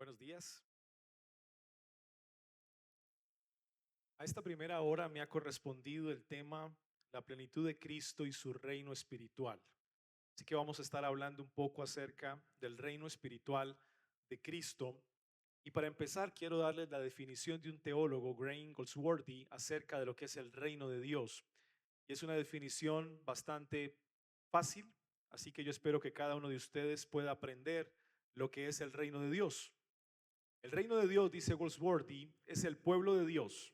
Buenos días. A esta primera hora me ha correspondido el tema la plenitud de Cristo y su reino espiritual. Así que vamos a estar hablando un poco acerca del reino espiritual de Cristo. Y para empezar, quiero darles la definición de un teólogo, Graham Goldsworthy, acerca de lo que es el reino de Dios. Y es una definición bastante fácil, así que yo espero que cada uno de ustedes pueda aprender lo que es el reino de Dios. El reino de Dios, dice Goldsworthy, es el pueblo de Dios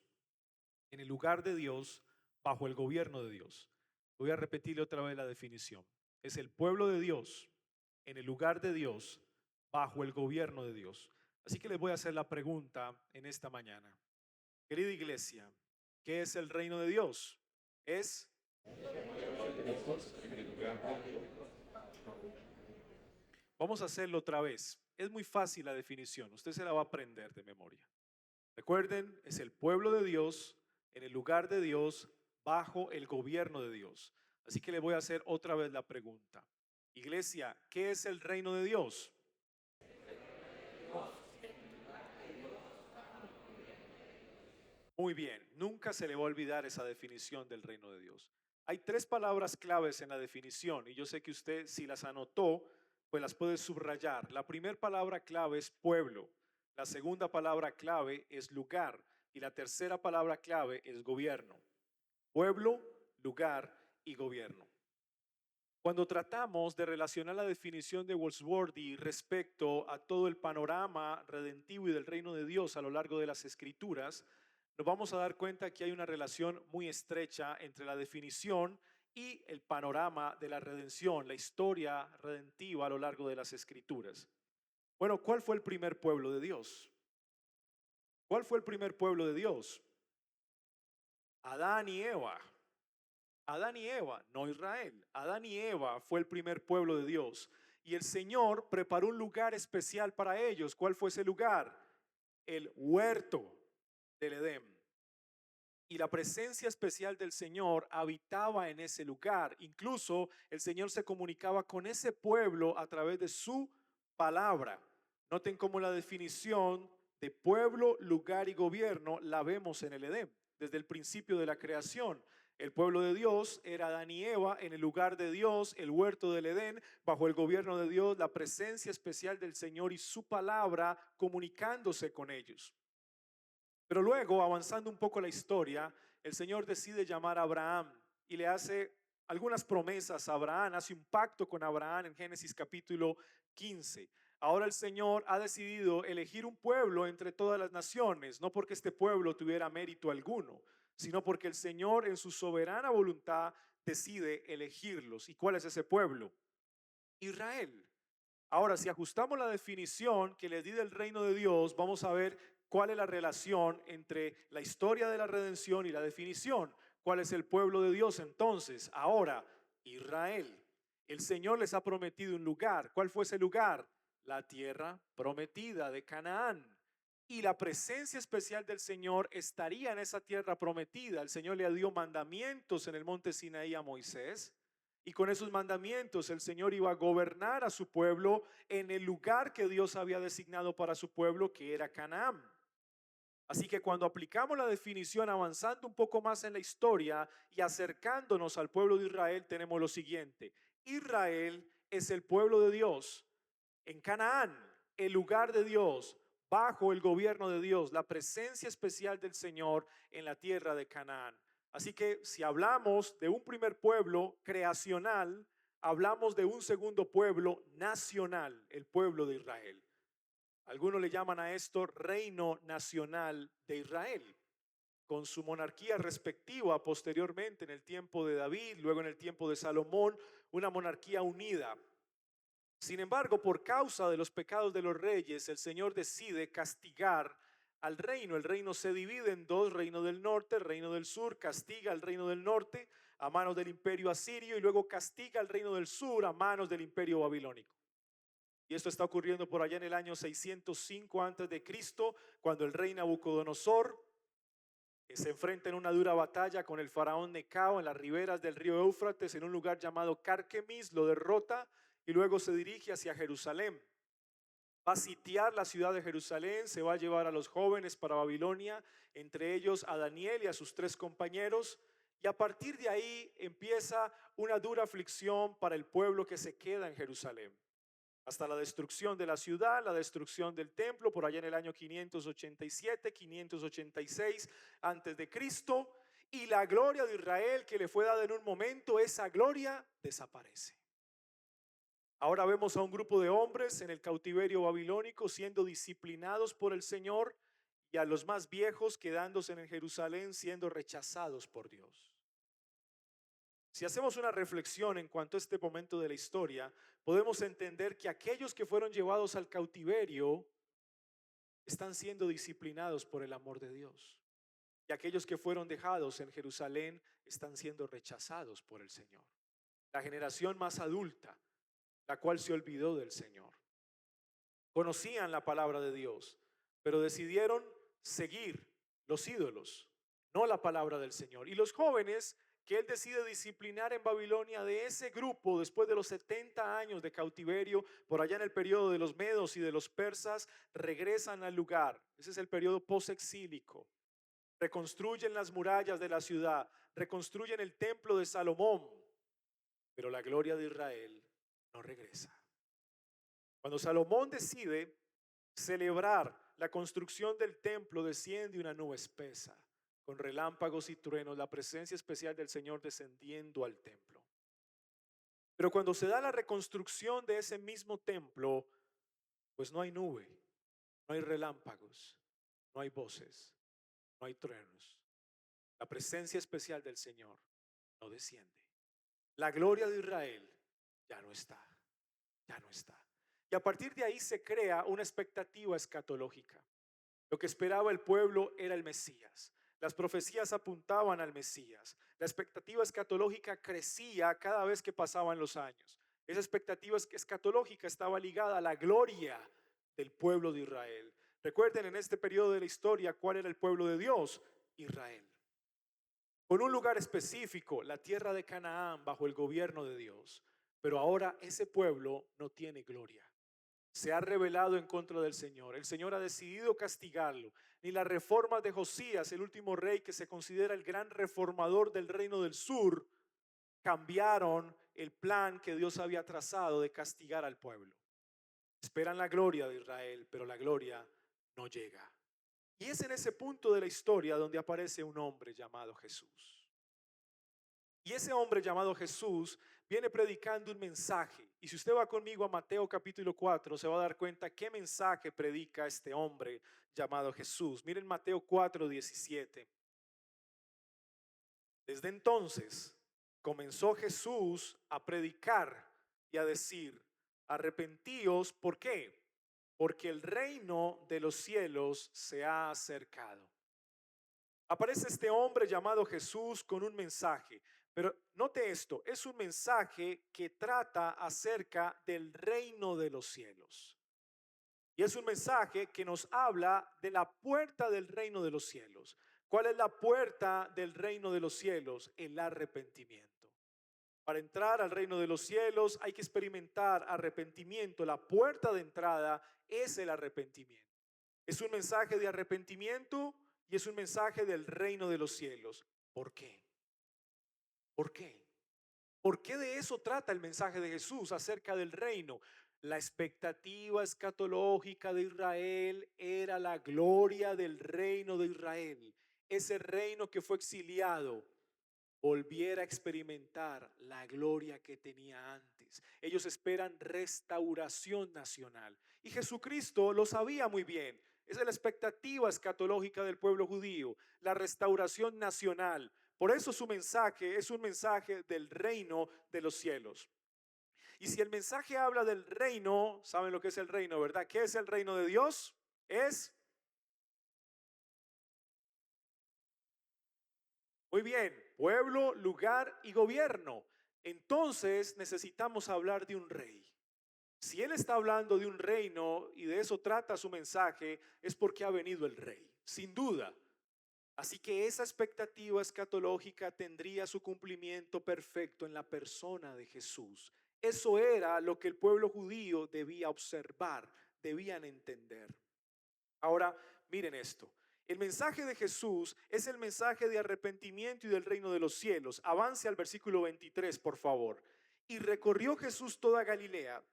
en el lugar de Dios, bajo el gobierno de Dios. Voy a repetirle otra vez la definición. Es el pueblo de Dios en el lugar de Dios, bajo el gobierno de Dios. Así que les voy a hacer la pregunta en esta mañana. Querida iglesia, ¿qué es el reino de Dios? Es, vamos a hacerlo otra vez. Es muy fácil la definición, usted se la va a aprender de memoria. Recuerden, es el pueblo de Dios en el lugar de Dios, bajo el gobierno de Dios. Así que le voy a hacer otra vez la pregunta. Iglesia, ¿qué es el reino de Dios? Muy bien, nunca se le va a olvidar esa definición del reino de Dios. Hay tres palabras claves en la definición y yo sé que usted si las anotó, pues las puede subrayar. La primera palabra clave es pueblo, la segunda palabra clave es lugar y la tercera palabra clave es gobierno. Pueblo, lugar y gobierno. Cuando tratamos de relacionar la definición de Wordsworthy respecto a todo el panorama redentivo y del reino de Dios a lo largo de las escrituras, nos vamos a dar cuenta que hay una relación muy estrecha entre la definición y el panorama de la redención, la historia redentiva a lo largo de las escrituras. Bueno, ¿cuál fue el primer pueblo de Dios? ¿Cuál fue el primer pueblo de Dios? Adán y Eva. Adán y Eva, no Israel. Adán y Eva fue el primer pueblo de Dios. Y el Señor preparó un lugar especial para ellos. ¿Cuál fue ese lugar? El huerto del Edén. Y la presencia especial del Señor habitaba en ese lugar. Incluso el Señor se comunicaba con ese pueblo a través de su palabra. Noten cómo la definición de pueblo, lugar y gobierno la vemos en el Edén, desde el principio de la creación. El pueblo de Dios era Adán y Eva en el lugar de Dios, el huerto del Edén, bajo el gobierno de Dios, la presencia especial del Señor y su palabra comunicándose con ellos. Pero luego, avanzando un poco la historia, el Señor decide llamar a Abraham y le hace algunas promesas a Abraham, hace un pacto con Abraham en Génesis capítulo 15. Ahora el Señor ha decidido elegir un pueblo entre todas las naciones, no porque este pueblo tuviera mérito alguno, sino porque el Señor en su soberana voluntad decide elegirlos. ¿Y cuál es ese pueblo? Israel. Ahora, si ajustamos la definición que les di del reino de Dios, vamos a ver cuál es la relación entre la historia de la redención y la definición. ¿Cuál es el pueblo de Dios entonces? Ahora, Israel. El Señor les ha prometido un lugar. ¿Cuál fue ese lugar? La tierra prometida de Canaán. Y la presencia especial del Señor estaría en esa tierra prometida. El Señor le dio mandamientos en el monte Sinaí a Moisés. Y con esos mandamientos el Señor iba a gobernar a su pueblo en el lugar que Dios había designado para su pueblo, que era Canaán. Así que cuando aplicamos la definición, avanzando un poco más en la historia y acercándonos al pueblo de Israel, tenemos lo siguiente. Israel es el pueblo de Dios en Canaán, el lugar de Dios, bajo el gobierno de Dios, la presencia especial del Señor en la tierra de Canaán. Así que si hablamos de un primer pueblo creacional, hablamos de un segundo pueblo nacional, el pueblo de Israel. Algunos le llaman a esto reino nacional de Israel, con su monarquía respectiva posteriormente en el tiempo de David, luego en el tiempo de Salomón, una monarquía unida. Sin embargo, por causa de los pecados de los reyes, el Señor decide castigar al reino. El reino se divide en dos, reino del norte, reino del sur, castiga al reino del norte a manos del imperio asirio y luego castiga al reino del sur a manos del imperio babilónico. Y esto está ocurriendo por allá en el año 605 antes de Cristo, cuando el rey Nabucodonosor se enfrenta en una dura batalla con el faraón Necao en las riberas del río Éufrates, en un lugar llamado Carquemis, lo derrota y luego se dirige hacia Jerusalén. va a sitiar la ciudad de Jerusalén, se va a llevar a los jóvenes para Babilonia, entre ellos a Daniel y a sus 3 compañeros, y a partir de ahí empieza una dura aflicción para el pueblo que se queda en Jerusalén, hasta la destrucción de la ciudad, la destrucción del templo, por allá en el año 587, 586 antes de Cristo, y la gloria de Israel que le fue dada en un momento, esa gloria desaparece. Ahora vemos a un grupo de hombres en el cautiverio babilónico siendo disciplinados por el Señor y a los más viejos quedándose en Jerusalén siendo rechazados por Dios. Si hacemos una reflexión en cuanto a este momento de la historia, podemos entender que aquellos que fueron llevados al cautiverio están siendo disciplinados por el amor de Dios. Y aquellos que fueron dejados en Jerusalén están siendo rechazados por el Señor. La generación más adulta, la cual se olvidó del Señor. Conocían la palabra de Dios, pero decidieron seguir los ídolos, no la palabra del Señor. Y los jóvenes que él decide disciplinar en Babilonia, de ese grupo, después de los 70 años de cautiverio, por allá en el periodo de los medos y de los persas, regresan al lugar. Ese es el periodo posexílico. Reconstruyen las murallas de la ciudad, reconstruyen el templo de Salomón, pero la gloria de Israel no regresa. Cuando Salomón decide celebrar la construcción del templo, desciende una nube espesa, con relámpagos y truenos, la presencia especial del Señor descendiendo al templo. Pero cuando se da la reconstrucción de ese mismo templo, pues no hay nube, no hay relámpagos, no hay voces, no hay truenos. La presencia especial del Señor no desciende. La gloria de Israel ya no está, ya no está. Y a partir de ahí se crea una expectativa escatológica. Lo que esperaba el pueblo era el Mesías. Las profecías apuntaban al Mesías. La expectativa escatológica crecía cada vez que pasaban los años. Esa expectativa escatológica estaba ligada a la gloria del pueblo de Israel. Recuerden en este periodo de la historia cuál era el pueblo de Dios, Israel. Con un lugar específico, la tierra de Canaán, bajo el gobierno de Dios. Pero ahora ese pueblo no tiene gloria. Se ha rebelado en contra del Señor. El Señor ha decidido castigarlo. Ni las reformas de Josías, el último rey que se considera el gran reformador del reino del sur, cambiaron el plan que Dios había trazado de castigar al pueblo. Esperan la gloria de Israel, pero la gloria no llega. Y es en ese punto de la historia donde aparece un hombre llamado Jesús. Y ese hombre llamado Jesús viene predicando un mensaje. Y si usted va conmigo a Mateo capítulo 4, se va a dar cuenta qué mensaje predica este hombre llamado Jesús. Miren Mateo 4:17. Desde entonces comenzó Jesús a predicar y a decir: arrepentíos, ¿por qué? Porque el reino de los cielos se ha acercado. Aparece este hombre llamado Jesús con un mensaje. Pero note esto, es un mensaje que trata acerca del reino de los cielos. Y es un mensaje que nos habla de la puerta del reino de los cielos. ¿Cuál es la puerta del reino de los cielos? El arrepentimiento. Para entrar al reino de los cielos hay que experimentar arrepentimiento. La puerta de entrada es el arrepentimiento. Es un mensaje de arrepentimiento y es un mensaje del reino de los cielos. ¿Por qué? ¿Por qué? ¿Por qué de eso trata el mensaje de Jesús acerca del reino? La expectativa escatológica de Israel era la gloria del reino de Israel. Ese reino que fue exiliado volviera a experimentar la gloria que tenía antes. Ellos esperan restauración nacional. Y Jesucristo lo sabía muy bien. Esa es la expectativa escatológica del pueblo judío, la restauración nacional. Por eso su mensaje es un mensaje del reino de los cielos. Y si el mensaje habla del reino, ¿saben lo que es el reino, verdad? ¿Qué es el reino de Dios? Es, muy bien, pueblo, lugar y gobierno. Entonces necesitamos hablar de un rey. Si él está hablando de un reino y de eso trata su mensaje, es porque ha venido el rey, sin duda. Así que esa expectativa escatológica tendría su cumplimiento perfecto en la persona de Jesús. Eso era lo que el pueblo judío debía observar debían entender. Ahora, miren esto. El mensaje de Jesús es el mensaje de arrepentimiento y del reino de los cielos. Avance al versículo 23, por favor. Y recorrió Jesús toda Galilea,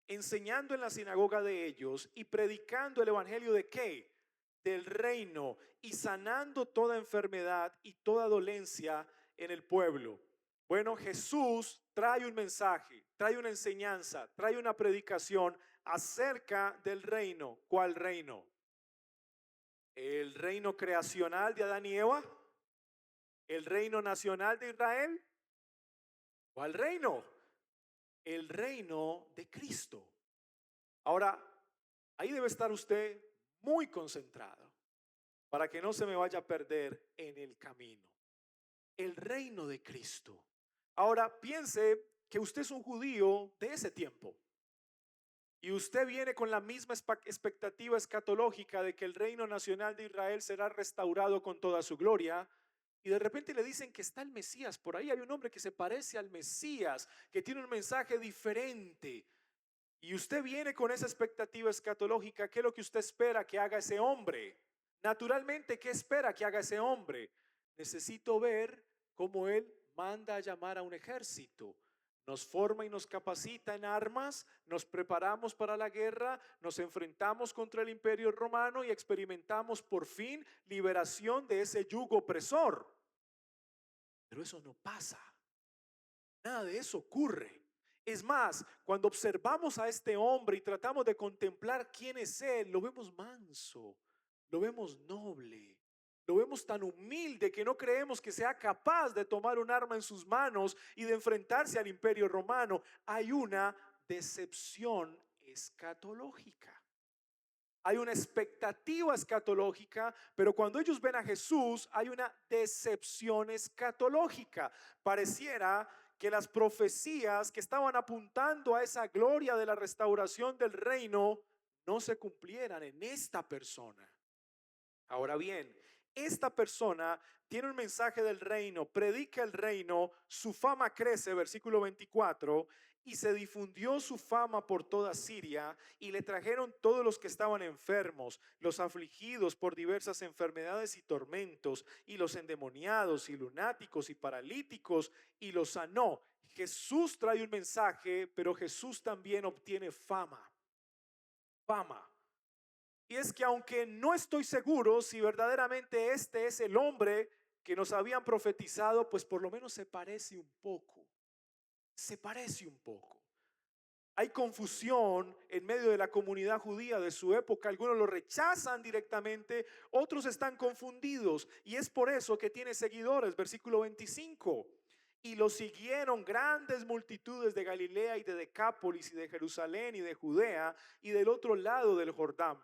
enseñando en la sinagoga de ellos y predicando el evangelio de ¿qué? Del reino, y sanando toda enfermedad y toda dolencia en el pueblo. Bueno, Jesús trae un mensaje, trae una enseñanza, trae una predicación acerca del reino. ¿Cuál reino? ¿El reino creacional de Adán y Eva? ¿El reino nacional de Israel? ¿Cuál reino? El reino de Cristo. Ahora, ahí debe estar usted muy concentrado para que no se me vaya a perder en el camino. El reino de Cristo. Ahora, piense que usted es un judío de ese tiempo. Y usted viene con la misma expectativa escatológica de que el reino nacional de Israel será restaurado con toda su gloria. Y de repente le dicen que está el Mesías. Por ahí hay un hombre que se parece al Mesías, que tiene un mensaje diferente. Y usted viene con esa expectativa escatológica. ¿Qué es lo que usted espera que haga ese hombre? Naturalmente, ¿qué espera que haga ese hombre? Necesito ver cómo él manda a llamar a un ejército. Nos forma y nos capacita en armas, nos preparamos para la guerra, nos enfrentamos contra el imperio romano y experimentamos por fin liberación de ese yugo opresor. Pero eso no pasa. Nada de eso ocurre. Es más, cuando observamos a este hombre y tratamos de contemplar quién es él, lo vemos manso, lo vemos noble, lo vemos tan humilde que no creemos que sea capaz de tomar un arma en sus manos y de enfrentarse al imperio romano. Hay una decepción escatológica. Hay una expectativa escatológica, pero cuando ellos ven a Jesús hay una decepción escatológica. Pareciera que las profecías que estaban apuntando a esa gloria de la restauración del reino no se cumplieran en esta persona. Ahora bien, esta persona tiene un mensaje del reino, predica el reino, su fama crece, versículo 24, y se difundió su fama por toda Siria, y le trajeron todos los que estaban enfermos, los afligidos por diversas enfermedades y tormentos, y los endemoniados y lunáticos y paralíticos, y los sanó. Jesús trae un mensaje, pero Jesús también obtiene fama. Fama. Y es que aunque no estoy seguro si verdaderamente este es el hombre que nos habían profetizado, pues por lo menos se parece un poco. Se parece un poco. Hay confusión en medio de la comunidad judía de su época. Algunos lo rechazan directamente, otros están confundidos. Y es por eso que tiene seguidores. Versículo 25. Y lo siguieron grandes multitudes de Galilea y de Decápolis y de Jerusalén y de Judea y del otro lado del Jordán.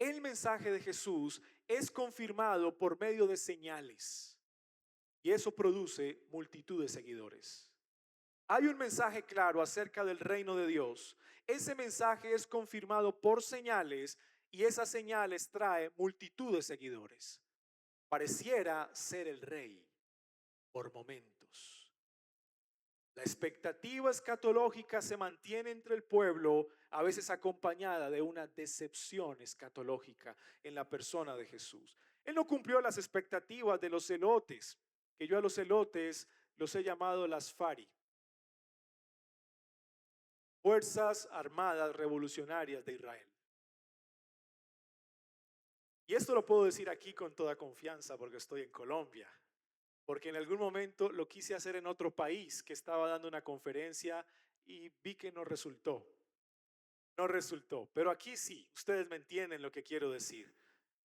El mensaje de Jesús es confirmado por medio de señales y eso produce multitud de seguidores. Hay un mensaje claro acerca del reino de Dios. Ese mensaje es confirmado por señales y esas señales trae multitud de seguidores. Pareciera ser el rey por momentos. La expectativa escatológica se mantiene entre el pueblo, a veces acompañada de una decepción escatológica en la persona de Jesús. Él no cumplió las expectativas de los celotes, que yo a los celotes los he llamado las FARI, Fuerzas Armadas Revolucionarias de Israel. Y esto lo puedo decir aquí con toda confianza porque estoy en Colombia. Porque en algún momento lo quise hacer en otro país que estaba dando una conferencia y vi que no resultó. No resultó. Pero aquí sí, ustedes me entienden lo que quiero decir.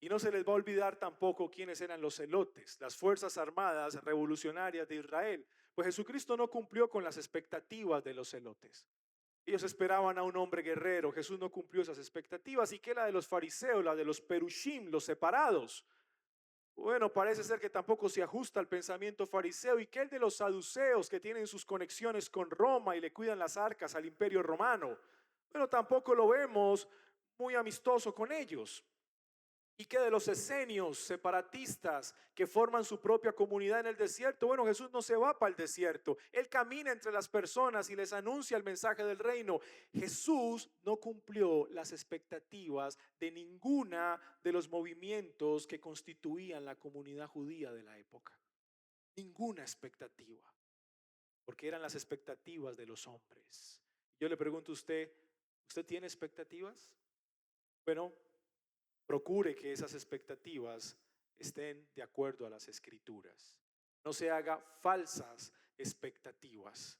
Y no se les va a olvidar tampoco quiénes eran los celotes, las Fuerzas Armadas Revolucionarias de Israel. Pues Jesucristo no cumplió con las expectativas de los celotes. Ellos esperaban a un hombre guerrero. Jesús no cumplió esas expectativas. ¿Y qué la de los fariseos, la de los perushim, los separados? Bueno, parece ser que tampoco se ajusta al pensamiento fariseo. ¿Y qué el de los saduceos que tienen sus conexiones con Roma y le cuidan las arcas al imperio romano? Bueno, tampoco lo vemos muy amistoso con ellos. ¿Y qué de los esenios, separatistas, que forman su propia comunidad en el desierto? Bueno, Jesús no se va para el desierto. Él camina entre las personas y les anuncia el mensaje del reino. Jesús no cumplió las expectativas de ninguna de los movimientos que constituían la comunidad judía de la época. Ninguna expectativa, porque eran las expectativas de los hombres. Yo le pregunto a usted, ¿usted tiene expectativas? Bueno, procure que esas expectativas estén de acuerdo a las escrituras. No se haga falsas expectativas.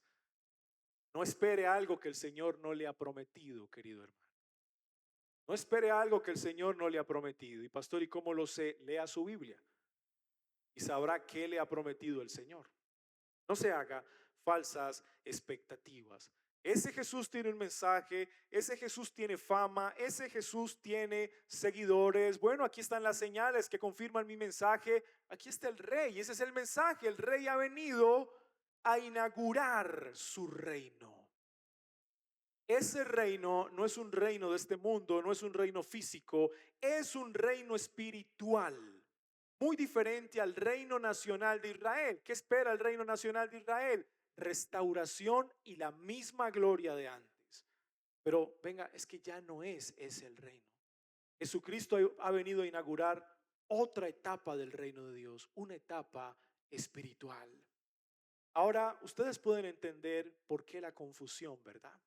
No espere algo que el Señor no le ha prometido, querido hermano. No espere algo que el Señor no le ha prometido. Y pastor, ¿y cómo lo sé? Lea su Biblia y sabrá qué le ha prometido el Señor. No se haga falsas expectativas. Ese Jesús tiene un mensaje, ese Jesús tiene fama, ese Jesús tiene seguidores. Bueno, aquí están las señales que confirman mi mensaje. Aquí está el rey, ese es el mensaje. El rey ha venido a inaugurar su reino. Ese reino no es un reino de este mundo, no es un reino físico, es un reino espiritual. Muy diferente al reino nacional de Israel. ¿Qué espera el reino nacional de Israel? Restauración y la misma gloria de antes. Pero venga, es que ya no es ese el reino. Jesucristo ha venido a inaugurar otra etapa del reino de Dios, una etapa espiritual. Ahora, ustedes pueden entender por qué la confusión, ¿verdad?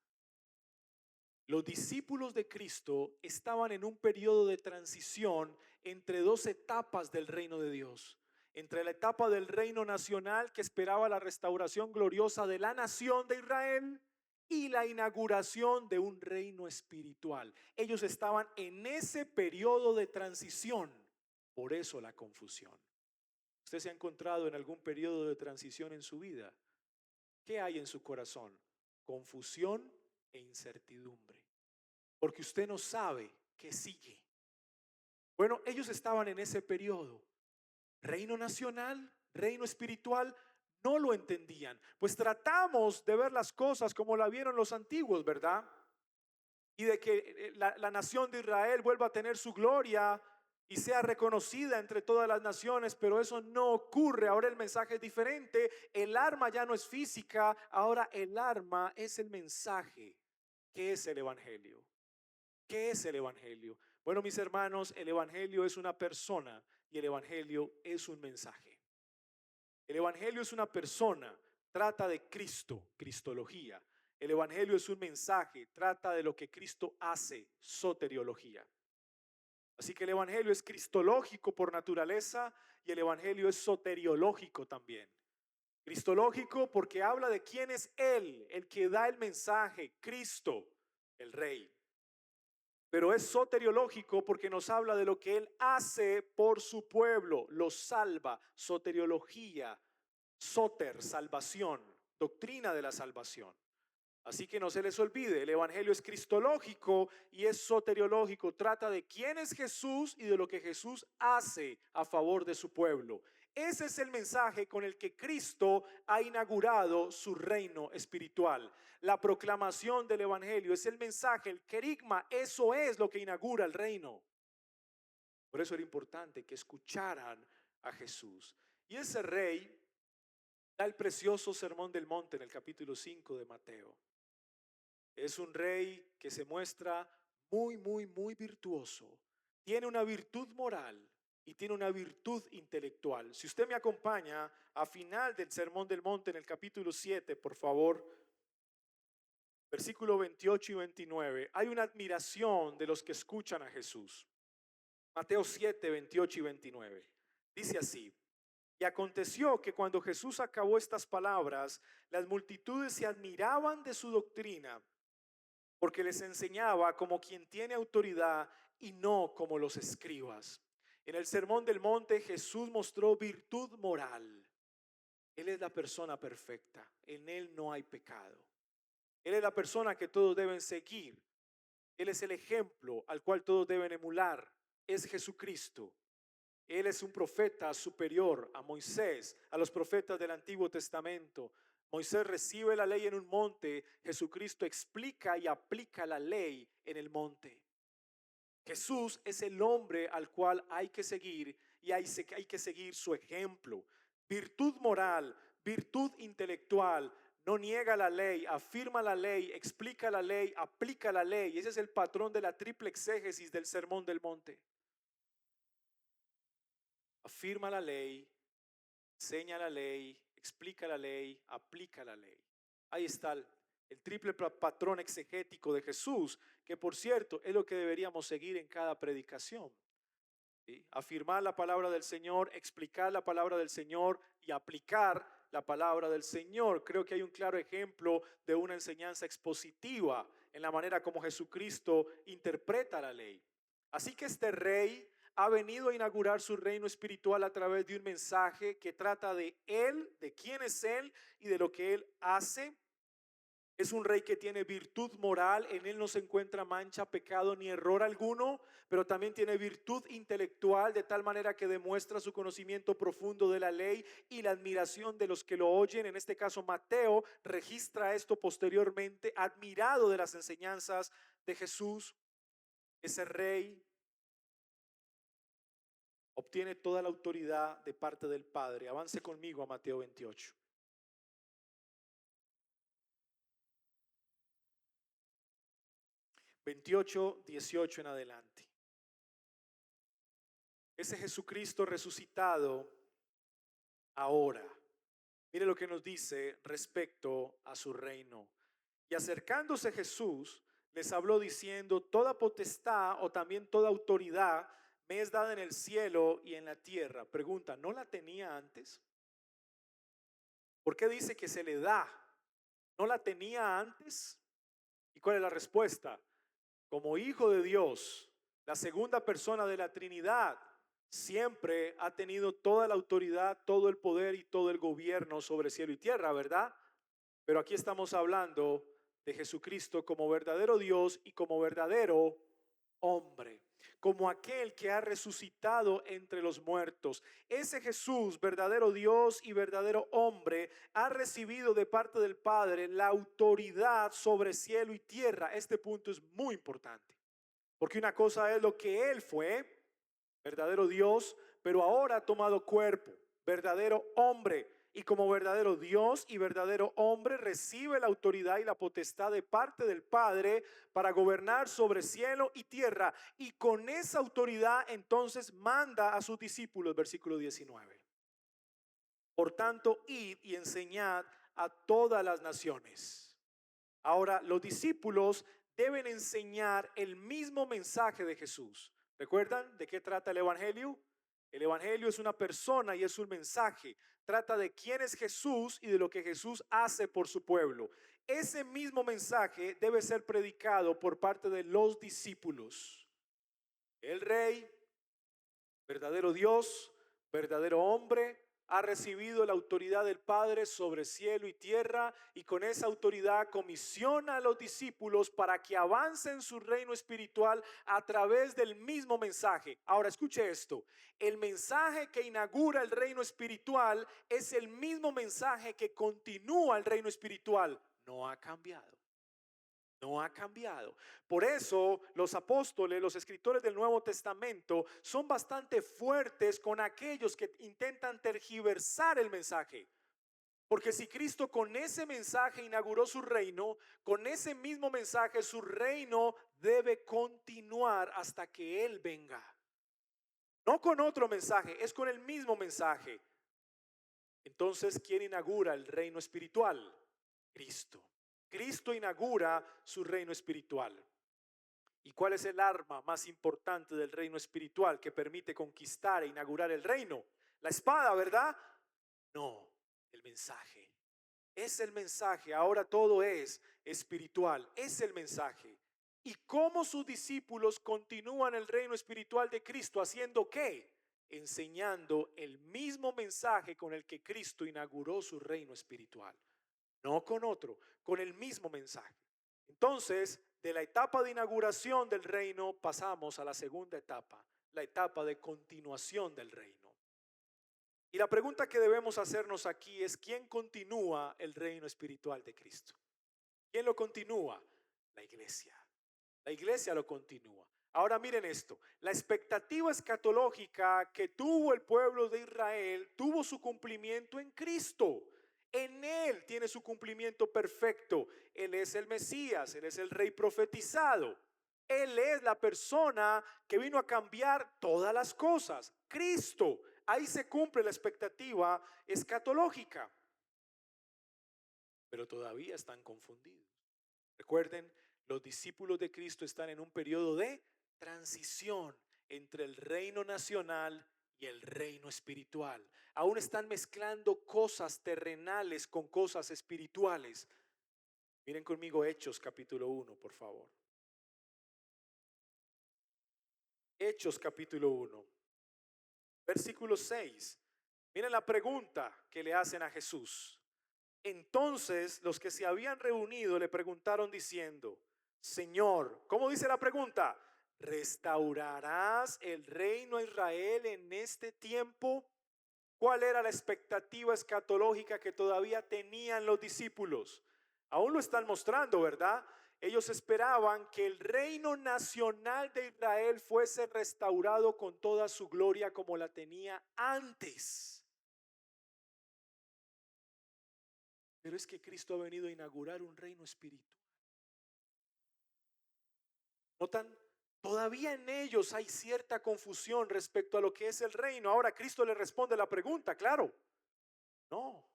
Los discípulos de Cristo estaban en un periodo de transición entre dos etapas del reino de Dios. Entre la etapa del reino nacional que esperaba la restauración gloriosa de la nación de Israel y la inauguración de un reino espiritual. Ellos estaban en ese periodo de transición. Por eso la confusión. ¿Usted se ha encontrado en algún periodo de transición en su vida? ¿Qué hay en su corazón? Confusión e incertidumbre. Porque usted no sabe qué sigue. Bueno, ellos estaban en ese periodo. Reino nacional, reino espiritual, no lo entendían. Pues tratamos de ver las cosas como la vieron los antiguos, ¿verdad? Y de que la nación de Israel vuelva a tener su gloria y sea reconocida entre todas las naciones, pero eso no ocurre. Ahora el mensaje es diferente. El arma ya no es física, ahora el arma es el mensaje, que es el evangelio. ¿Qué es el evangelio? Bueno, mis hermanos, el evangelio es una persona y el evangelio es un mensaje. El evangelio es una persona, trata de Cristo, cristología. El evangelio es un mensaje, trata de lo que Cristo hace, soteriología. Así que el evangelio es cristológico por naturaleza y el evangelio es soteriológico también. Cristológico porque habla de quién es Él, el que da el mensaje, Cristo, el Rey. Pero es soteriológico porque nos habla de lo que Él hace por su pueblo, lo salva, soteriología, soter, salvación, doctrina de la salvación. Así que no se les olvide, el evangelio es cristológico y es soteriológico, trata de quién es Jesús y de lo que Jesús hace a favor de su pueblo. Ese es el mensaje con el que Cristo ha inaugurado su reino espiritual. La proclamación del evangelio es el mensaje, el querigma, eso es lo que inaugura el reino. Por eso era importante que escucharan a Jesús. Y ese rey da el precioso sermón del monte en el capítulo 5 de Mateo. Es un rey que se muestra muy virtuoso. Tiene una virtud moral y tiene una virtud intelectual. Si usted me acompaña a final del Sermón del Monte en el capítulo 7, por favor, versículo 28 y 29, hay una admiración de los que escuchan a Jesús. Mateo 7, 28 y 29. Dice así: y aconteció que cuando Jesús acabó estas palabras, las multitudes se admiraban de su doctrina, porque les enseñaba como quien tiene autoridad y no como los escribas. En el Sermón del Monte Jesús mostró virtud moral. Él es la persona perfecta, en Él no hay pecado. Él es la persona que todos deben seguir. Él es el ejemplo al cual todos deben emular. Es Jesucristo. Él es un profeta superior a Moisés, a los profetas del Antiguo Testamento. Moisés recibe la ley en un monte, Jesucristo explica y aplica la ley en el monte. Jesús es el hombre al cual hay que seguir y hay que seguir su ejemplo. Virtud moral, virtud intelectual, no niega la ley, afirma la ley, explica la ley, aplica la ley. Ese es el patrón de la triple exégesis del Sermón del Monte. Afirma la ley, enseña la ley, explica la ley, aplica la ley. Ahí está el triple patrón exegético de Jesús, que por cierto es lo que deberíamos seguir en cada predicación. ¿Sí? Afirmar la palabra del Señor, explicar la palabra del Señor y aplicar la palabra del Señor. Creo que hay un claro ejemplo de una enseñanza expositiva en la manera como Jesucristo interpreta la ley. Así que este rey ha venido a inaugurar su reino espiritual a través de un mensaje que trata de Él, de quién es Él y de lo que Él hace. Es un rey que tiene virtud moral, en él no se encuentra mancha, pecado ni error alguno, pero también tiene virtud intelectual de tal manera que demuestra su conocimiento profundo de la ley y la admiración de los que lo oyen. En este caso, Mateo registra esto posteriormente, admirado de las enseñanzas de Jesús. Ese rey obtiene toda la autoridad de parte del Padre. Avance conmigo a Mateo 28. 28, 18 en adelante. Ese Jesucristo resucitado ahora. Mire lo que nos dice respecto a su reino. Y acercándose Jesús, les habló diciendo, toda potestad o también toda autoridad me es dada en el cielo y en la tierra. Pregunta, ¿no la tenía antes? ¿Por qué dice que se le da? ¿No la tenía antes? ¿Y cuál es la respuesta? Como hijo de Dios, la segunda persona de la Trinidad, siempre ha tenido toda la autoridad, todo el poder y todo el gobierno sobre cielo y tierra, ¿verdad? Pero aquí estamos hablando de Jesucristo como verdadero Dios y como verdadero hombre, como aquel que ha resucitado entre los muertos. Ese Jesús, verdadero Dios y verdadero hombre, ha recibido de parte del Padre la autoridad sobre cielo y tierra. Este punto es muy importante, porque una cosa es lo que Él fue, verdadero Dios, pero ahora ha tomado cuerpo, verdadero hombre. Y como verdadero Dios y verdadero hombre recibe la autoridad y la potestad de parte del Padre para gobernar sobre cielo y tierra. Y con esa autoridad entonces manda a sus discípulos, versículo 19. Por tanto, id y enseñad a todas las naciones. Ahora, los discípulos deben enseñar el mismo mensaje de Jesús. ¿Recuerdan de qué trata el Evangelio? El Evangelio es una persona y es un mensaje. Trata de quién es Jesús y de lo que Jesús hace por su pueblo. Ese mismo mensaje debe ser predicado por parte de los discípulos. El Rey, verdadero Dios, verdadero hombre, ha recibido la autoridad del Padre sobre cielo y tierra, y con esa autoridad comisiona a los discípulos para que avancen su reino espiritual a través del mismo mensaje. Ahora escuche esto, el mensaje que inaugura el reino espiritual es el mismo mensaje que continúa el reino espiritual. No ha cambiado. No ha cambiado. Por eso los apóstoles, los escritores del Nuevo Testamento son bastante fuertes con aquellos que intentan tergiversar el mensaje. Porque si Cristo con ese mensaje inauguró su reino, con ese mismo mensaje su reino debe continuar hasta que Él venga. No con otro mensaje, es con el mismo mensaje. Entonces, ¿quién inaugura el reino espiritual? Cristo. Cristo inaugura su reino espiritual. ¿Y cuál es el arma más importante del reino espiritual que permite conquistar e inaugurar el reino? La espada, ¿verdad? No, el mensaje. Es el mensaje. Ahora todo es espiritual. Es el mensaje. ¿Y cómo sus discípulos continúan el reino espiritual de Cristo? ¿Haciendo qué? Enseñando el mismo mensaje con el que Cristo inauguró su reino espiritual. No con otro, con el mismo mensaje. Entonces, de la etapa de inauguración del reino pasamos a la segunda etapa, la etapa de continuación del reino. Y la pregunta que debemos hacernos aquí es, ¿quién continúa el reino espiritual de Cristo? ¿Quién lo continúa? La iglesia. La iglesia lo continúa. Ahora miren esto, la expectativa escatológica que tuvo el pueblo de Israel tuvo su cumplimiento en Cristo. En Él tiene su cumplimiento perfecto. Él es el Mesías, Él es el Rey profetizado. Él es la persona que vino a cambiar todas las cosas. Cristo, ahí se cumple la expectativa escatológica. Pero todavía están confundidos. Recuerden, los discípulos de Cristo están en un periodo de transición entre el reino nacional y el reino espiritual. Aún están mezclando cosas terrenales con cosas espirituales. Miren conmigo Hechos capítulo 1, por favor. Hechos capítulo 1, versículo 6. Miren la pregunta que le hacen a Jesús. Entonces los que se habían reunido le preguntaron diciendo, Señor, ¿cómo dice la pregunta? ¿Restaurarás el reino a Israel en este tiempo? ¿Cuál era la expectativa escatológica que todavía tenían los discípulos? Aún lo están mostrando, ¿verdad? Ellos esperaban que el reino nacional de Israel fuese restaurado con toda su gloria como la tenía antes. Pero es que Cristo ha venido a inaugurar un reino espiritual. ¿Notan? Todavía en ellos hay cierta confusión respecto a lo que es el reino. Ahora Cristo le responde la pregunta, claro. No.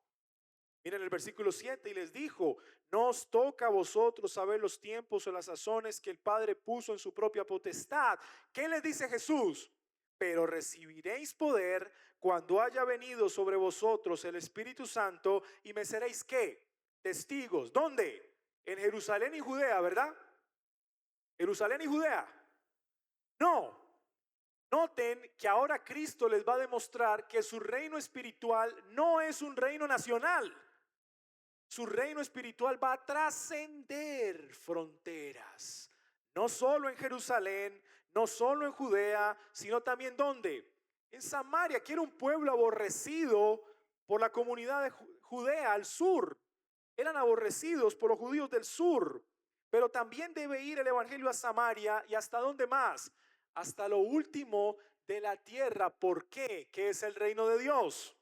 Miren el versículo 7 y les dijo, no os toca a vosotros saber los tiempos o las sazones que el Padre puso en su propia potestad. ¿Qué les dice Jesús? Pero recibiréis poder cuando haya venido sobre vosotros el Espíritu Santo y me seréis ¿qué? Testigos. ¿Dónde? En Jerusalén y Judea, ¿verdad? Jerusalén y Judea. No. Noten que ahora Cristo les va a demostrar que su reino espiritual no es un reino nacional. Su reino espiritual va a trascender fronteras. No solo en Jerusalén, no solo en Judea, sino también ¿dónde? En Samaria, que era un pueblo aborrecido por la comunidad de Judea al sur. Eran aborrecidos por los judíos del sur. Pero también debe ir el evangelio a Samaria y hasta dónde más, hasta lo último de la tierra. ¿Por qué? ¿Qué es el reino de Dios?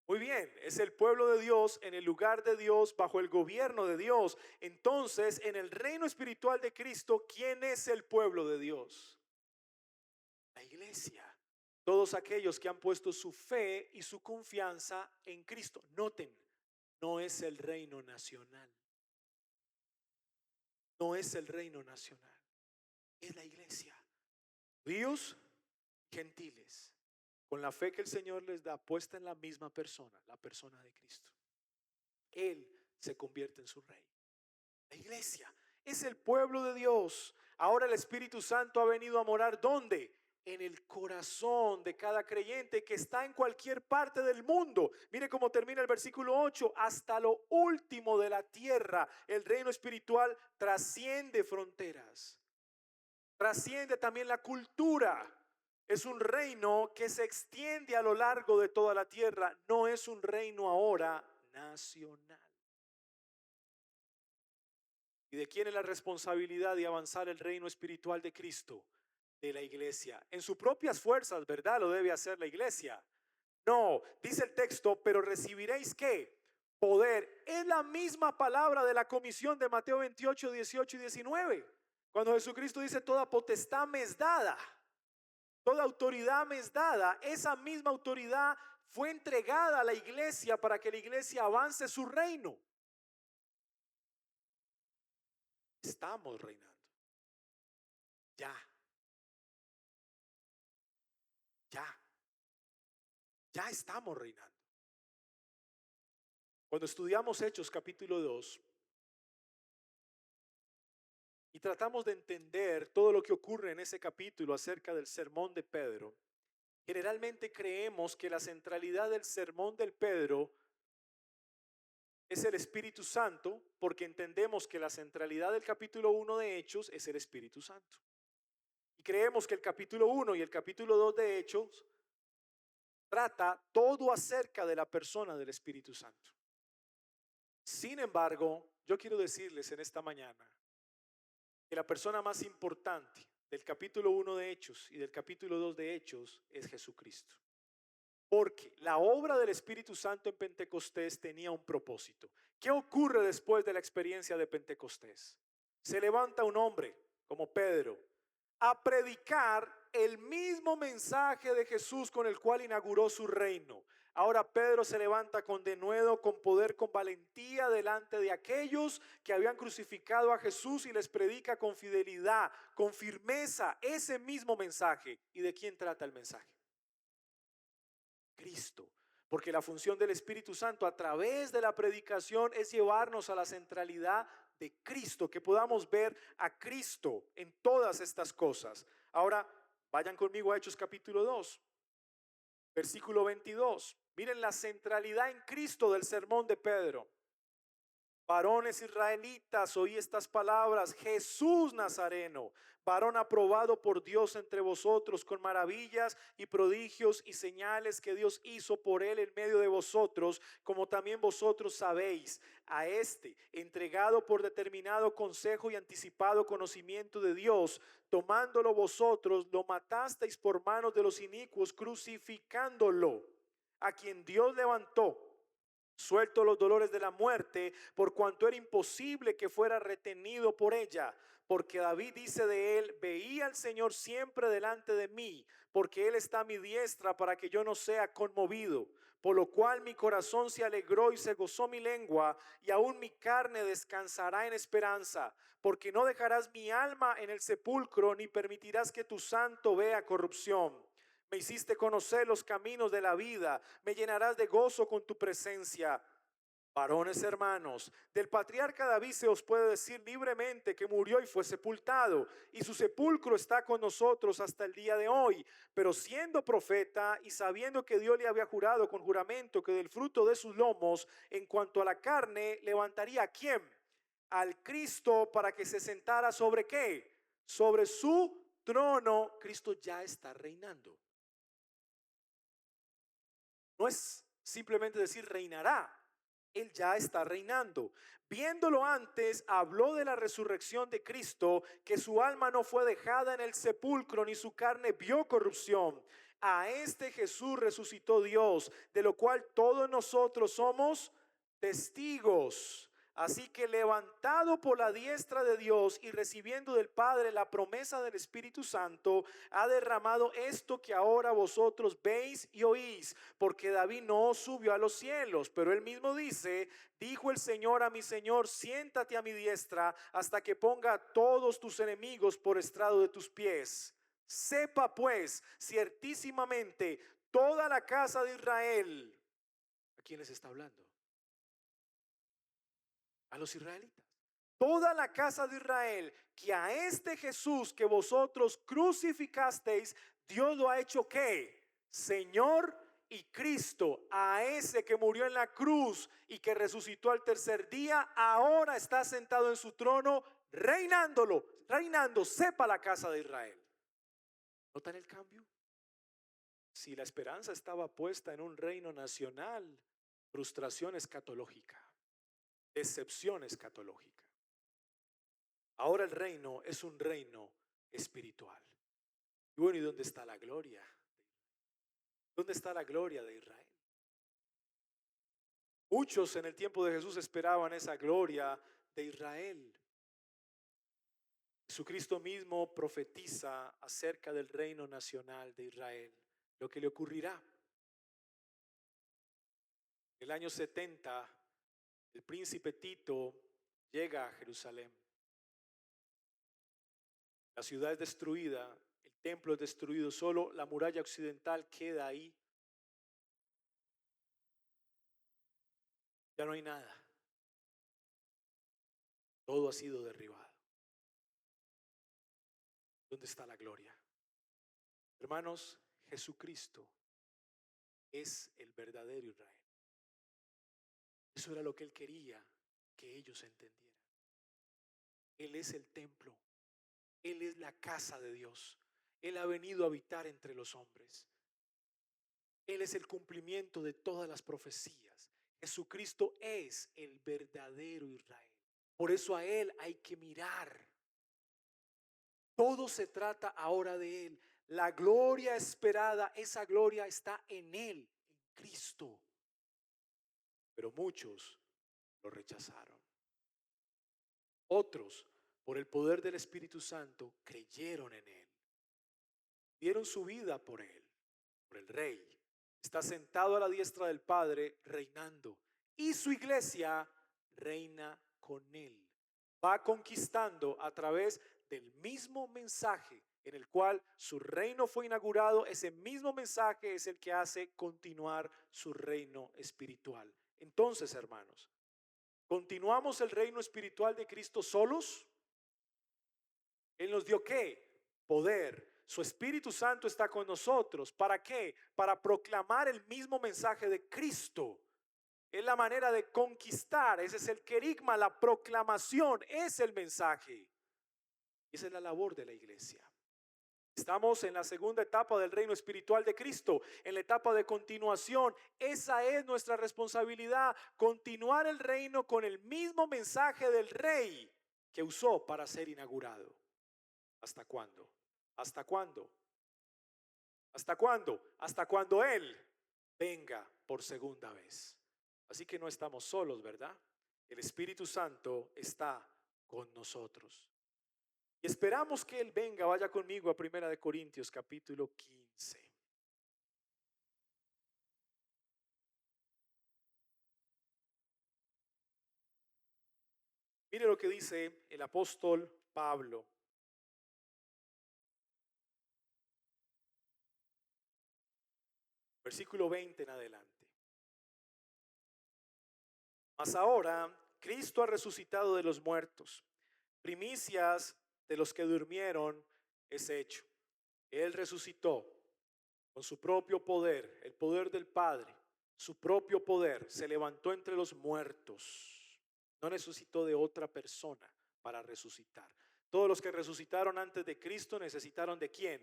Muy bien, es el pueblo de Dios en el lugar de Dios, bajo el gobierno de Dios. Entonces, en el reino espiritual de Cristo, ¿quién es el pueblo de Dios? La iglesia. Todos aquellos que han puesto su fe y su confianza en Cristo. Noten, no es el reino nacional. No es el reino nacional. Es la iglesia. Judíos, gentiles, con la fe que el Señor les da puesta en la misma persona, la persona de Cristo. Él se convierte en su rey. La iglesia es el pueblo de Dios. Ahora el Espíritu Santo ha venido a morar ¿dónde? En el corazón de cada creyente que está en cualquier parte del mundo. Mire cómo termina el versículo 8. Hasta lo último de la tierra, el reino espiritual trasciende fronteras. Trasciende también la cultura. Es un reino que se extiende a lo largo de toda la tierra. No es un reino ahora nacional. ¿Y de quién es la responsabilidad de avanzar el reino espiritual de Cristo? De la iglesia. En sus propias fuerzas, ¿verdad? Lo debe hacer la iglesia. No, dice el texto, pero recibiréis ¿qué? Poder. Es la misma palabra de la comisión de Mateo 28, 18 y 19. Cuando Jesucristo dice, toda potestad me es dada. Toda autoridad me es dada. Esa misma autoridad fue entregada a la iglesia para que la iglesia avance su reino. Estamos reinando. Ya. Ya. Ya estamos reinando. Cuando estudiamos Hechos capítulo 2 y tratamos de entender todo lo que ocurre en ese capítulo acerca del sermón de Pedro, generalmente creemos que la centralidad del sermón del Pedro es el Espíritu Santo, porque entendemos que la centralidad del capítulo 1 de Hechos es el Espíritu Santo. Y creemos que el capítulo 1 y el capítulo 2 de Hechos trata todo acerca de la persona del Espíritu Santo. Sin embargo, yo quiero decirles en esta mañana que la persona más importante del capítulo 1 de Hechos y del capítulo 2 de Hechos es Jesucristo. Porque la obra del Espíritu Santo en Pentecostés tenía un propósito. ¿Qué ocurre después de la experiencia de Pentecostés? Se levanta un hombre como Pedro a predicar el mismo mensaje de Jesús con el cual inauguró su reino. Ahora Pedro se levanta con denuedo, con poder, con valentía delante de aquellos que habían crucificado a Jesús y les predica con fidelidad, con firmeza ese mismo mensaje. ¿Y de quién trata el mensaje? Cristo. Porque la función del Espíritu Santo a través de la predicación es llevarnos a la centralidad de Cristo, que podamos ver a Cristo en todas estas cosas. Ahora, vayan conmigo a Hechos capítulo 2, versículo 22. Miren la centralidad en Cristo del sermón de Pedro. Varones israelitas, oí estas palabras: Jesús Nazareno, varón aprobado por Dios entre vosotros, con maravillas y prodigios y señales que Dios hizo por él en medio de vosotros, como también vosotros sabéis. A este, entregado por determinado consejo y anticipado conocimiento de Dios, tomándolo vosotros, lo matasteis por manos de los inicuos, crucificándolo, a quien Dios levantó suelto los dolores de la muerte, por cuanto era imposible que fuera retenido por ella. Porque David dice de él: veía al Señor siempre delante de mí, porque él está a mi diestra para que yo no sea conmovido. Por lo cual mi corazón se alegró y se gozó mi lengua, y aún mi carne descansará en esperanza, porque no dejarás mi alma en el sepulcro, ni permitirás que tu santo vea corrupción. Me hiciste conocer los caminos de la vida, me llenarás de gozo con tu presencia. Varones hermanos, del patriarca David se os puede decir libremente que murió y fue sepultado, y su sepulcro está con nosotros hasta el día de hoy. Pero siendo profeta y sabiendo que Dios le había jurado con juramento que del fruto de sus lomos, en cuanto a la carne, levantaría ¿a quién? Al Cristo, para que se sentara sobre ¿qué? Sobre su trono. Cristo ya está reinando. No es simplemente decir reinará. Él ya está reinando. Viéndolo antes, habló de la resurrección de Cristo, que su alma no fue dejada en el sepulcro, ni su carne vio corrupción. A este Jesús resucitó Dios, de lo cual todos nosotros somos testigos. Así que levantado por la diestra de Dios y recibiendo del Padre la promesa del Espíritu Santo, ha derramado esto que ahora vosotros veis y oís. Porque David no subió a los cielos, pero él mismo dice: dijo el Señor a mi Señor, siéntate a mi diestra hasta que ponga a todos tus enemigos por estrado de tus pies. Sepa pues ciertísimamente toda la casa de Israel. ¿A quién les está hablando? A los israelitas. Toda la casa de Israel, que a este Jesús que vosotros crucificasteis, Dios lo ha hecho ¿qué? Señor y Cristo. A ese que murió en la cruz y que resucitó al tercer día, ahora está sentado en su trono, reinando. Sepa la casa de Israel. ¿Notan el cambio? Si la esperanza estaba puesta en un reino nacional, frustración escatológica, decepción escatológica. Ahora el reino es un reino espiritual. Y bueno, ¿y dónde está la gloria? ¿Dónde está la gloria de Israel? Muchos en el tiempo de Jesús esperaban esa gloria de Israel. Jesucristo mismo profetiza acerca del reino nacional de Israel, lo que le ocurrirá. En el año 70, el príncipe Tito llega a Jerusalén. La ciudad es destruida, el templo es destruido, solo la muralla occidental queda ahí. Ya no hay nada. Todo ha sido derribado. ¿Dónde está la gloria? Hermanos, Jesucristo es el verdadero Israel. Eso era lo que él quería que ellos entendieran. Él es el templo. Él es la casa de Dios. Él ha venido a habitar entre los hombres. Él es el cumplimiento de todas las profecías. Jesucristo es el verdadero Israel. Por eso a Él hay que mirar. Todo se trata ahora de Él. La gloria esperada, esa gloria está en Él, en Cristo. Pero muchos lo rechazaron. Otros, por el poder del Espíritu Santo, creyeron en Él. Dieron su vida por Él, por el Rey. Está sentado a la diestra del Padre, reinando. Y su iglesia reina con Él. Va conquistando a través del mismo mensaje en el cual su reino fue inaugurado. Ese mismo mensaje es el que hace continuar su reino espiritual. Entonces, hermanos, ¿continuamos el reino espiritual de Cristo solos? Él nos dio ¿qué? Poder. Su Espíritu Santo está con nosotros. ¿Para qué? Para proclamar el mismo mensaje de Cristo. Es la manera de conquistar. Ese es el querigma, la proclamación. Es el mensaje. Esa es la labor de la iglesia. Estamos en la segunda etapa del reino espiritual de Cristo, en la etapa de continuación. Esa es nuestra responsabilidad, continuar el reino con el mismo mensaje del Rey que usó para ser inaugurado. ¿Hasta cuándo? ¿Hasta cuándo? ¿Hasta cuándo? Hasta cuando Él venga por segunda vez. Así que no estamos solos, ¿verdad? El Espíritu Santo está con nosotros. Y esperamos que Él venga. Vaya conmigo a 1 Corintios capítulo 15. Mire lo que dice el apóstol Pablo. Versículo 20 en adelante. Mas ahora Cristo ha resucitado de los muertos, primicias de los que durmieron es hecho. Él resucitó con su propio poder, el poder del Padre, su propio poder, se levantó entre los muertos. No necesitó de otra persona para resucitar. Todos los que resucitaron antes de Cristo necesitaron ¿de quién?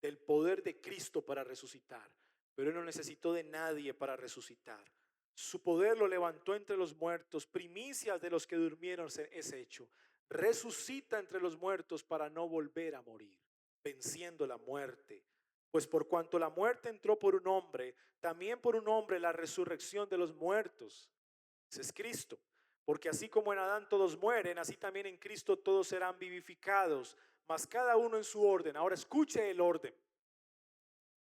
Del poder de Cristo para resucitar. Pero Él no necesitó de nadie para resucitar. Su poder lo levantó entre los muertos, primicias de los que durmieron es hecho. Resucita entre los muertos para no volver a morir, venciendo la muerte. Pues por cuanto la muerte entró por un hombre, también por un hombre la resurrección de los muertos. Ese es Cristo. Porque así como en Adán todos mueren, así también en Cristo todos serán vivificados, mas cada uno en su orden. Ahora escuche el orden.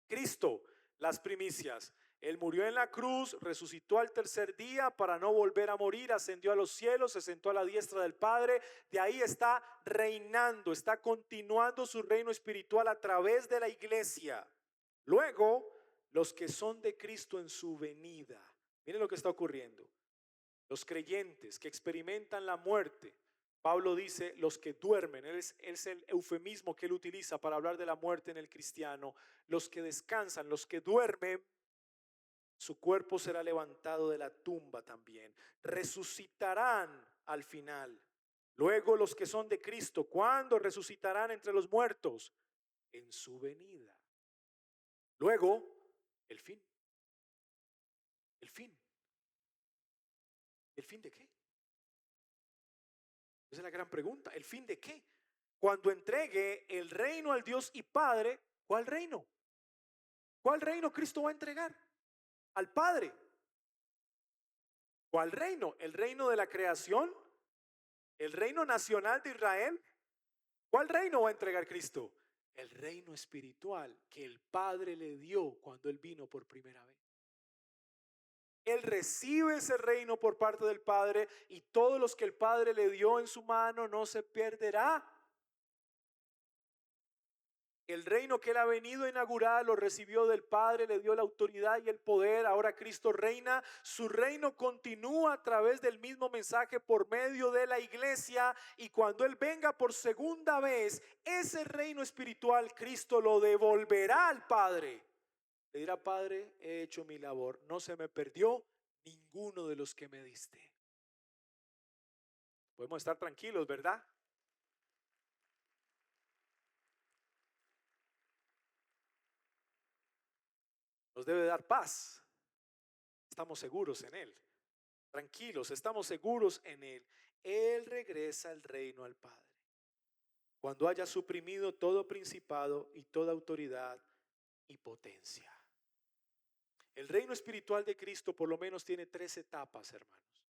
Cristo, las primicias. Él murió en la cruz, resucitó al tercer día para no volver a morir, ascendió a los cielos, se sentó a la diestra del Padre. De ahí está reinando, está continuando su reino espiritual a través de la iglesia. Luego, los que son de Cristo en su venida. Miren lo que está ocurriendo. Los creyentes que experimentan la muerte. Pablo dice los que duermen, es el eufemismo que él utiliza para hablar de la muerte en el cristiano. Los que descansan, los que duermen, su cuerpo será levantado de la tumba también. Resucitarán al final. Luego los que son de Cristo, ¿cuándo resucitarán entre los muertos? En su venida. Luego, el fin. El fin. ¿El fin de qué? Esa es la gran pregunta. ¿El fin de qué? Cuando entregue el reino al Dios y Padre, ¿cuál reino? ¿Cuál reino Cristo va a entregar? Al Padre. ¿Cuál reino? ¿El reino de la creación? ¿El reino nacional de Israel? ¿Cuál reino va a entregar Cristo? El reino espiritual que el Padre le dio cuando Él vino por primera vez. Él recibe ese reino por parte del Padre y todos los que el Padre le dio en su mano no se perderá. El reino que Él ha venido a inaugurar lo recibió del Padre, le dio la autoridad y el poder. Ahora Cristo reina. Su reino continúa a través del mismo mensaje por medio de la iglesia. Y cuando Él venga por segunda vez, ese reino espiritual Cristo lo devolverá al Padre. Le dirá: Padre, he hecho mi labor. No se me perdió ninguno de los que me diste. Podemos estar tranquilos, ¿verdad? Nos debe dar paz. Estamos seguros en Él. Tranquilos, estamos seguros en Él. Él regresa el reino al Padre cuando haya suprimido todo principado y toda autoridad y potencia. El reino espiritual de Cristo por lo menos tiene tres etapas, hermanos.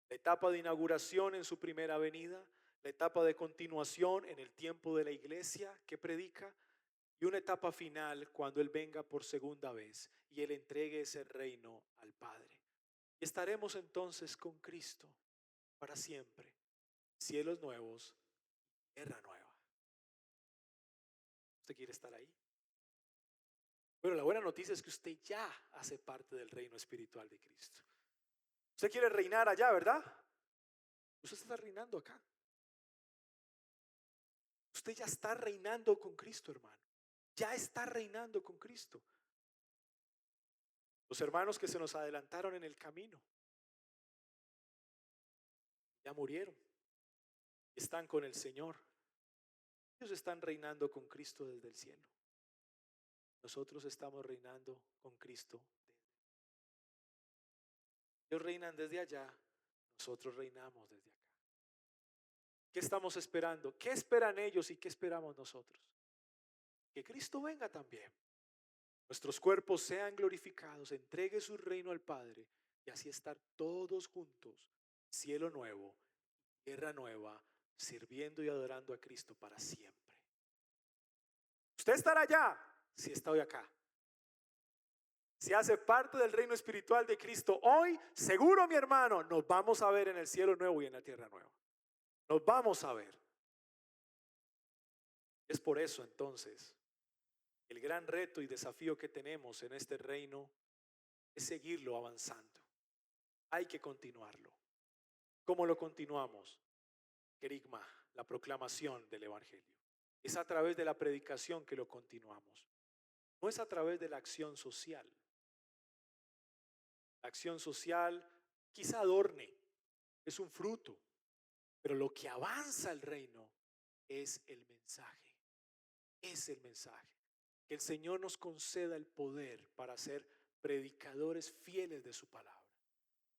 La etapa de inauguración en su primera venida, la etapa de continuación en el tiempo de la iglesia que predica y una etapa final cuando Él venga por segunda vez y Él entregue ese reino al Padre. Y estaremos entonces con Cristo para siempre. Cielos nuevos, tierra nueva. ¿Usted quiere estar ahí? Bueno, la buena noticia es que usted ya hace parte del reino espiritual de Cristo. Usted quiere reinar allá, ¿verdad? Usted está reinando acá. Usted ya está reinando con Cristo, hermano. Ya está reinando con Cristo. Los hermanos que se nos adelantaron en el camino ya murieron. Están con el Señor. Ellos están reinando con Cristo desde el cielo. Nosotros estamos reinando con Cristo. Ellos reinan desde allá, nosotros reinamos desde acá. ¿Qué estamos esperando? ¿Qué esperan ellos y qué esperamos nosotros? Que Cristo venga también. Nuestros cuerpos sean glorificados, entregue su reino al Padre y así estar todos juntos, cielo nuevo, tierra nueva, sirviendo y adorando a Cristo para siempre. Usted estará allá si está hoy acá. Si hace parte del reino espiritual de Cristo hoy, seguro, mi hermano, nos vamos a ver en el cielo nuevo y en la tierra nueva. Nos vamos a ver. Es por eso entonces, el gran reto y desafío que tenemos en este reino es seguirlo avanzando. Hay que continuarlo. ¿Cómo lo continuamos? Querigma, la proclamación del Evangelio. Es a través de la predicación que lo continuamos. No es a través de la acción social. La acción social quizá adorne, es un fruto, pero lo que avanza el reino es el mensaje. Es el mensaje. Que el Señor nos conceda el poder para ser predicadores fieles de su palabra.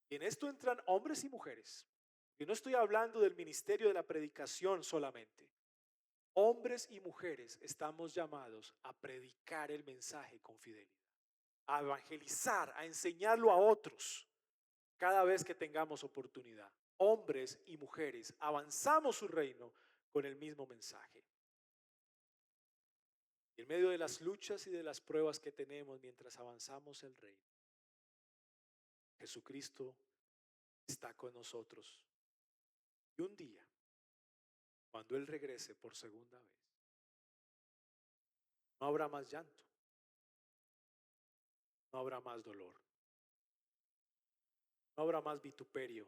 Y en esto entran hombres y mujeres. Y no estoy hablando del ministerio de la predicación solamente. Hombres y mujeres estamos llamados a predicar el mensaje con fidelidad, a evangelizar, a enseñarlo a otros cada vez que tengamos oportunidad. Hombres y mujeres avanzamos su reino con el mismo mensaje. Y en medio de las luchas y de las pruebas que tenemos mientras avanzamos el reino, Jesucristo está con nosotros. Y un día, cuando Él regrese por segunda vez, no habrá más llanto, no habrá más dolor, no habrá más vituperio,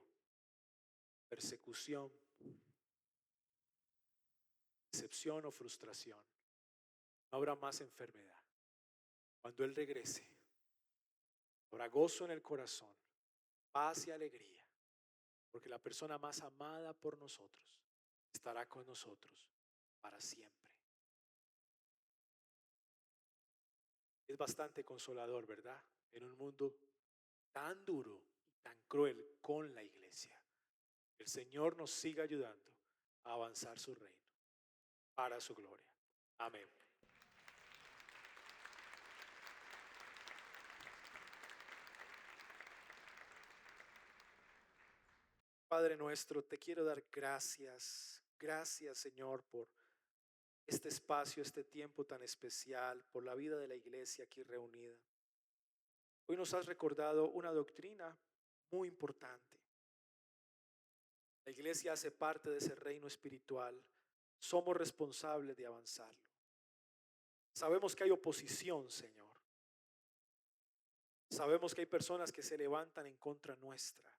persecución, decepción o frustración, no habrá más enfermedad. Cuando Él regrese, habrá gozo en el corazón, paz y alegría, porque la persona más amada por nosotros estará con nosotros para siempre. Es bastante consolador, ¿verdad? En un mundo tan duro y tan cruel con la iglesia. El Señor nos siga ayudando a avanzar su reino para su gloria. Amén. Padre nuestro, te quiero dar gracias. Gracias, Señor, por este espacio, este tiempo tan especial, por la vida de la iglesia aquí reunida. Hoy nos has recordado una doctrina muy importante. La iglesia hace parte de ese reino espiritual. Somos responsables de avanzarlo. Sabemos que hay oposición, Señor. Sabemos que hay personas que se levantan en contra nuestra,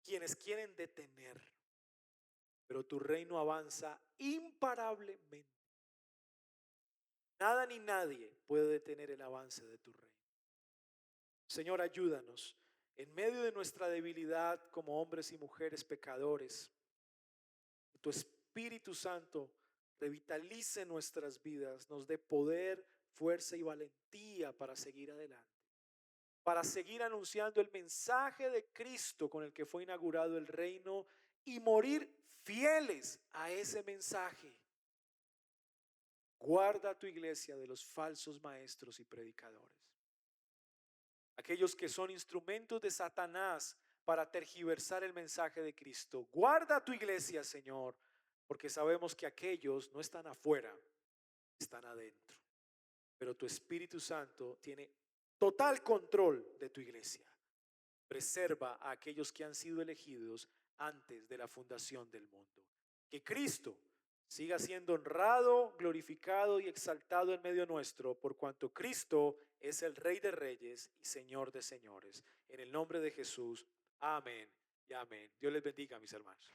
quienes quieren detener, pero tu reino avanza imparablemente. Nada ni nadie puede detener el avance de tu reino. Señor, ayúdanos en medio de nuestra debilidad como hombres y mujeres pecadores. Que tu Espíritu Santo revitalice nuestras vidas, nos dé poder, fuerza y valentía para seguir adelante. para seguir anunciando el mensaje de Cristo con el que fue inaugurado el reino y morir fieles a ese mensaje. Guarda tu iglesia de los falsos maestros y predicadores, aquellos que son instrumentos de Satanás para tergiversar el mensaje de Cristo. Guarda tu iglesia, Señor, porque sabemos que aquellos no están afuera, están adentro. Pero tu Espíritu Santo tiene total control de tu iglesia. Preserva a aquellos que han sido elegidos antes de la fundación del mundo. Que Cristo siga siendo honrado, glorificado y exaltado en medio nuestro, por cuanto Cristo es el Rey de Reyes y Señor de Señores. En el nombre de Jesús, amén y amén. Dios les bendiga, mis hermanos.